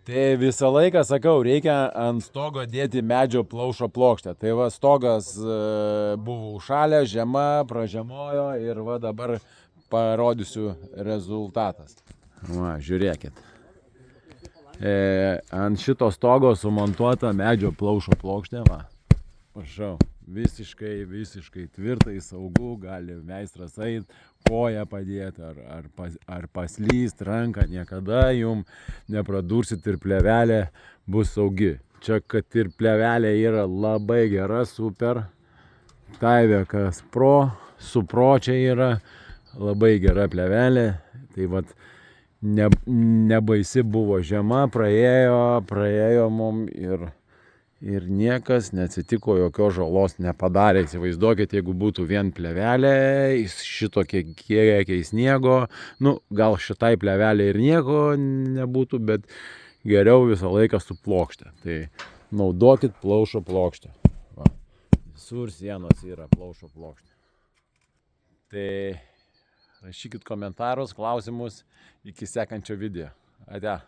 Tai visą laiką sakau, reikia ant stogo dėti medžio plaušo plokštę. Tai va stogas buvo užšalę, žiema, pražiemojo ir va dabar parodysiu rezultatas. Va, žiūrėkit. Ant šito stogo sumontuota medžio plaušo plokštė, va. Prašau, visiškai tvirtai, saugu, gali meistras eit, koją padėti ar paslyst ranką, niekada jum nepradursit ir plevelė bus saugi. Čia, kad ir plevelė yra labai gera, super, Taivekas Pro, su Pro čia yra labai gera plevelė, tai vat nebaisi buvo žiema, praėjo mum ir niekas neatsitiko, jokios žalos nepadarė. Įsivaizduokit, jeigu būtų vien plevelė, šitokie kiekiai sniego, nu, gal šitai plevelė ir nieko nebūtų, bet geriau visą laiką su plokšte. Tai naudokit plaušo plokštę. Va. Visur sienos yra plaušo plokštė. Tai rašykit komentarus, klausimus iki sekančio video. Ate.